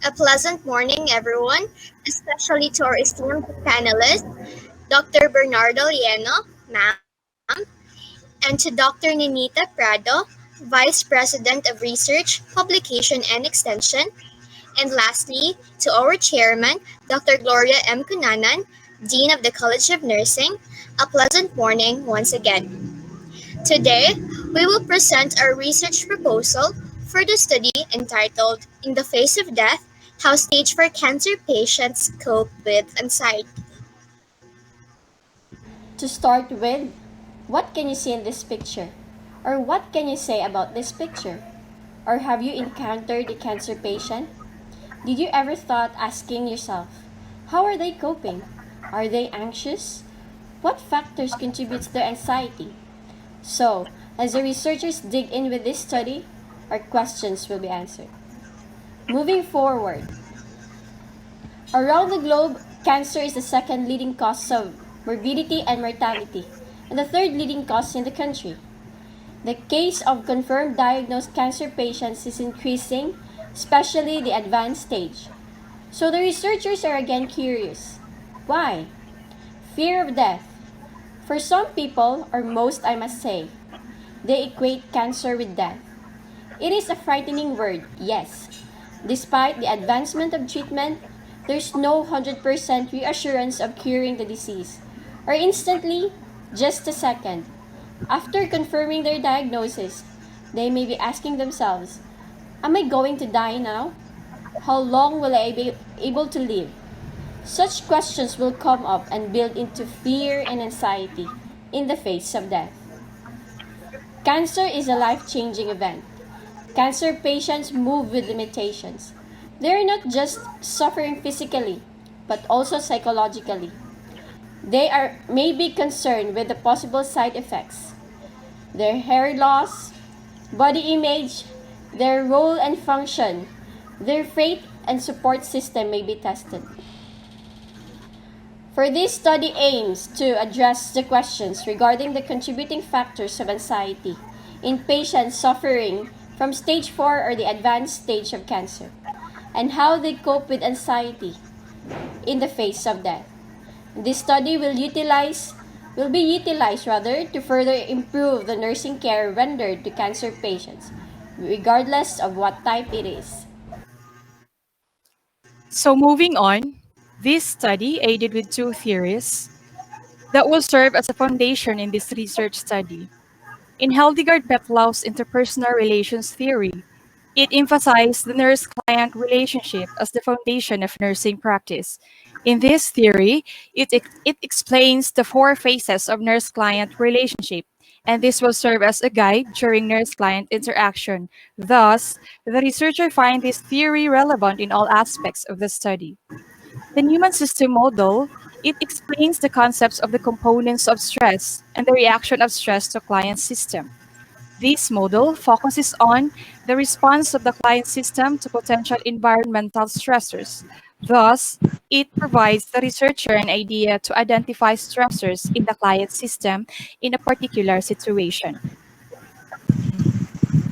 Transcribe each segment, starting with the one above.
A pleasant morning, everyone, especially to our esteemed panelists, Dr. Bernardo Lieno, ma'am, and to Dr. Ninita Prado, Vice President of Research, Publication, and Extension, and lastly, to our Chairman, Dr. Gloria M. Cunanan, Dean of the College of Nursing. A pleasant morning once again. Today, we will present our research proposal for the study entitled In the Face of Death: How Stage 4 Cancer Patients Cope with Anxiety. To start with, what can you see in this picture? Or what can you say about this picture? Or have you encountered a cancer patient? Did you ever thought asking yourself, how are they coping? Are they anxious? What factors contribute to their anxiety? So, as the researchers dig in with this study, our questions will be answered. Moving forward, around the globe, cancer is the second leading cause of morbidity and mortality, and the third leading cause in the country. The case of confirmed diagnosed cancer patients is increasing, especially the advanced stage. So the researchers are again curious. Why? Fear of death. For some people, or most I must say, they equate cancer with death. It is a frightening word, yes. Despite the advancement of treatment, there's no 100% reassurance of curing the disease. Or instantly, just a second. After confirming their diagnosis, they may be asking themselves, am I going to die now? How long will I be able to live? Such questions will come up and build into fear and anxiety in the face of death. Cancer is a life changing event. Cancer patients move with limitations. They are not just suffering physically, but also psychologically. They may be concerned with the possible side effects, their hair loss, body image, their role and function, their faith and support system may be tested. For this study aims to address the questions regarding the contributing factors of anxiety in patients suffering from stage 4 or the advanced stage of cancer, and how they cope with anxiety in the face of death. This study will be utilized rather to further improve the nursing care rendered to cancer patients, regardless of what type it is. So moving on, this study aided with two theories that will serve as a foundation in this research study. In Hildegard Betlau's interpersonal relations theory, it emphasized the nurse-client relationship as the foundation of nursing practice. In this theory, it explains the four phases of nurse-client relationship, and this will serve as a guide during nurse-client interaction. Thus, the researcher find this theory relevant in all aspects of the study. The Newman system model, it explains the concepts of the components of stress and the reaction of stress to client system. This model focuses on the response of the client system to potential environmental stressors. Thus, it provides the researcher an idea to identify stressors in the client system in a particular situation.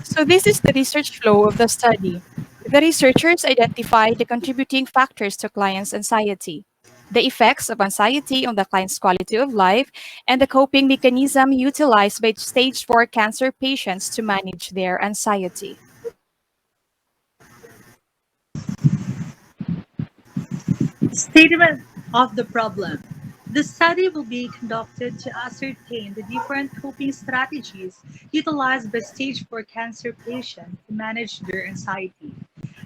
So this is the research flow of the study. The researchers identify the contributing factors to clients' anxiety, the effects of anxiety on the client's quality of life, and the coping mechanism utilized by stage 4 cancer patients to manage their anxiety. Statement of the problem. The study will be conducted to ascertain the different coping strategies utilized by stage 4 cancer patients to manage their anxiety.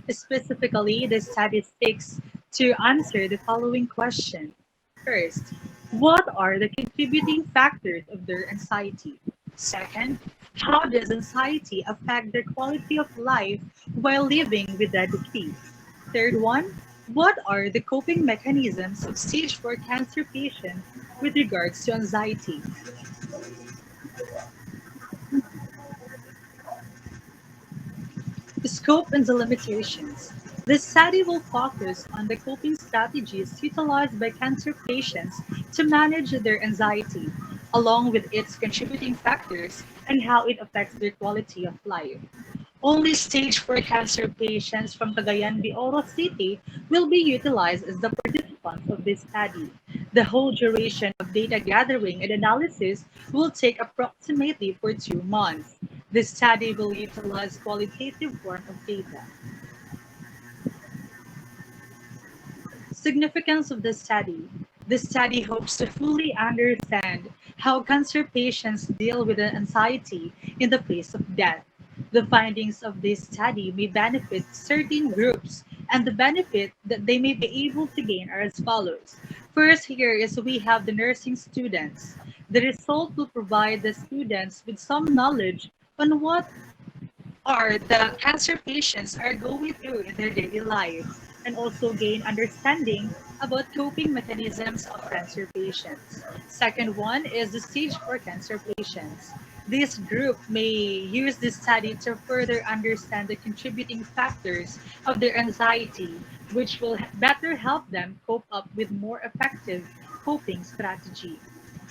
Specifically, the study seeks to answer the following question. First, what are the contributing factors of their anxiety? Second, how does anxiety affect their quality of life while living with that disease? Third one, what are the coping mechanisms of stage 4 cancer patients with regards to anxiety? The scope and the limitations. This study will focus on the coping strategies utilized by cancer patients to manage their anxiety, along with its contributing factors and how it affects their quality of life. Only stage 4 cancer patients from Cagayan de Oro City will be utilized as the participants of this study. The whole duration of data gathering and analysis will take approximately for 2 months. This study will utilize qualitative form of data. Significance of the study. The study hopes to fully understand how cancer patients deal with the anxiety in the face of death. The findings of this study may benefit certain groups, and the benefit that they may be able to gain are as follows. First, here is we have the nursing students. The result will provide the students with some knowledge on what are the cancer patients are going through in their daily life, and also gain understanding about coping mechanisms of cancer patients. Second one is the stage 4 cancer patients. This group may use this study to further understand the contributing factors of their anxiety, which will better help them cope up with more effective coping strategy.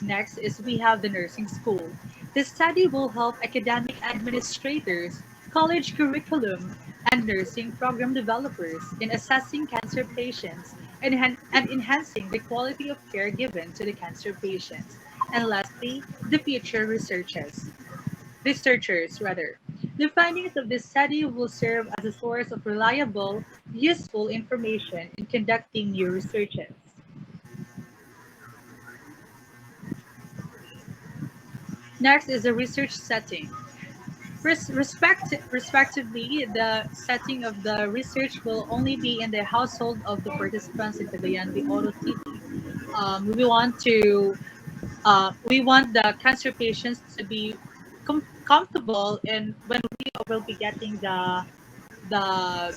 Next is we have the nursing school. This study will help academic administrators, college curriculum, and nursing program developers in assessing cancer patients and enhancing the quality of care given to the cancer patients. And lastly, the future researchers rather. The findings of this study will serve as a source of reliable, useful information in conducting new researches. Next is the research setting. Respectively, the setting of the research will only be in the household of the participants in Cagayan de Oro City. We want the cancer patients to be comfortable, and when we will be getting the the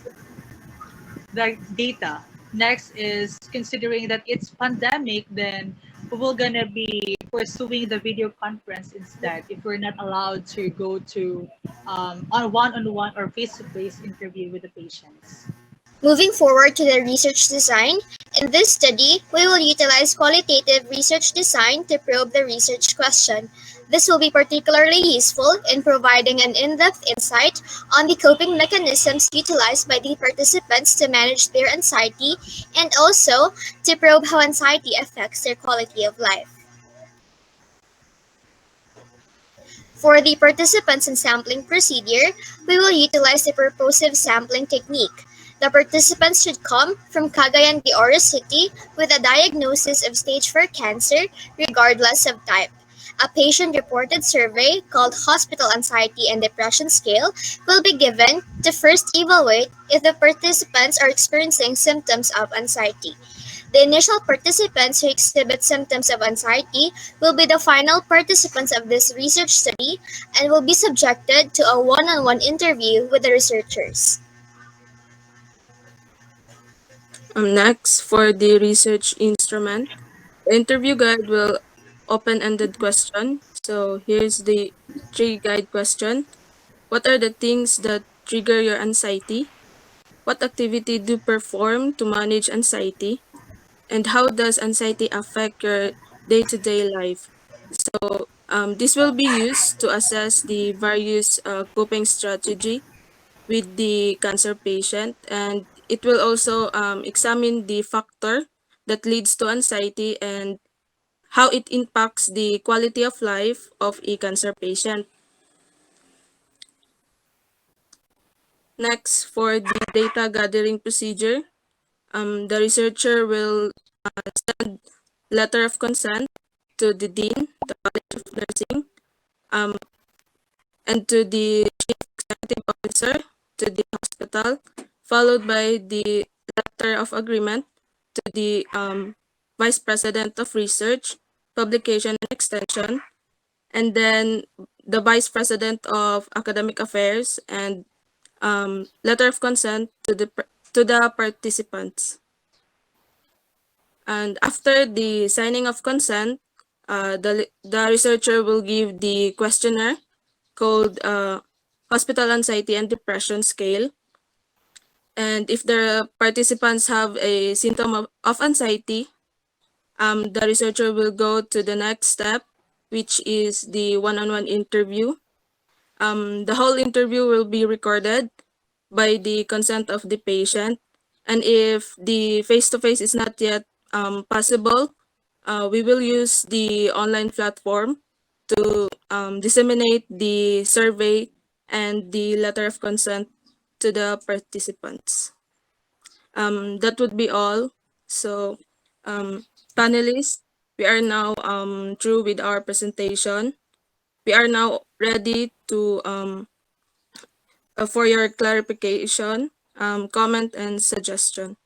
data. Next is considering that it's pandemic, then we're gonna be pursuing the video conference instead if we're not allowed to go to on one-on-one or face-to-face interview with the patients. Moving forward to the research design, in this study, we will utilize qualitative research design to probe the research question. This will be particularly useful in providing an in-depth insight on the coping mechanisms utilized by the participants to manage their anxiety and also to probe how anxiety affects their quality of life. For the participants and sampling procedure, we will utilize the purposive sampling technique. The participants should come from Cagayan de Oro City with a diagnosis of stage 4 cancer regardless of type. A patient-reported survey called Hospital Anxiety and Depression Scale will be given to first evaluate if the participants are experiencing symptoms of anxiety. The initial participants who exhibit symptoms of anxiety will be the final participants of this research study and will be subjected to a one-on-one interview with the researchers. Next, for the research instrument, the interview guide will open-ended question. So here's the three guide question. What are the things that trigger your anxiety? What activity do you perform to manage anxiety? And how does anxiety affect your day-to-day life? So this will be used to assess the various coping strategy with the cancer patient, and it will also examine the factor that leads to anxiety and how it impacts the quality of life of a cancer patient. Next, for the data gathering procedure, the researcher will send letter of consent to the dean, the College of Nursing, um, and to the chief executive officer, to the hospital, followed by the letter of agreement to the vice president of research, publication and extension, and then the vice president of academic affairs, and letter of consent to the participants. And after the signing of consent, the researcher will give the questionnaire called Hospital Anxiety and Depression Scale. And if the participants have a symptom of anxiety, the researcher will go to the next step, which is the one-on-one interview. The whole interview will be recorded by the consent of the patient. And if the face-to-face is not yet possible, we will use the online platform to disseminate the survey and the letter of consent to the participants. That would be all. So, panelists, we are now through with our presentation. We are now ready to for your clarification, comment, and suggestion.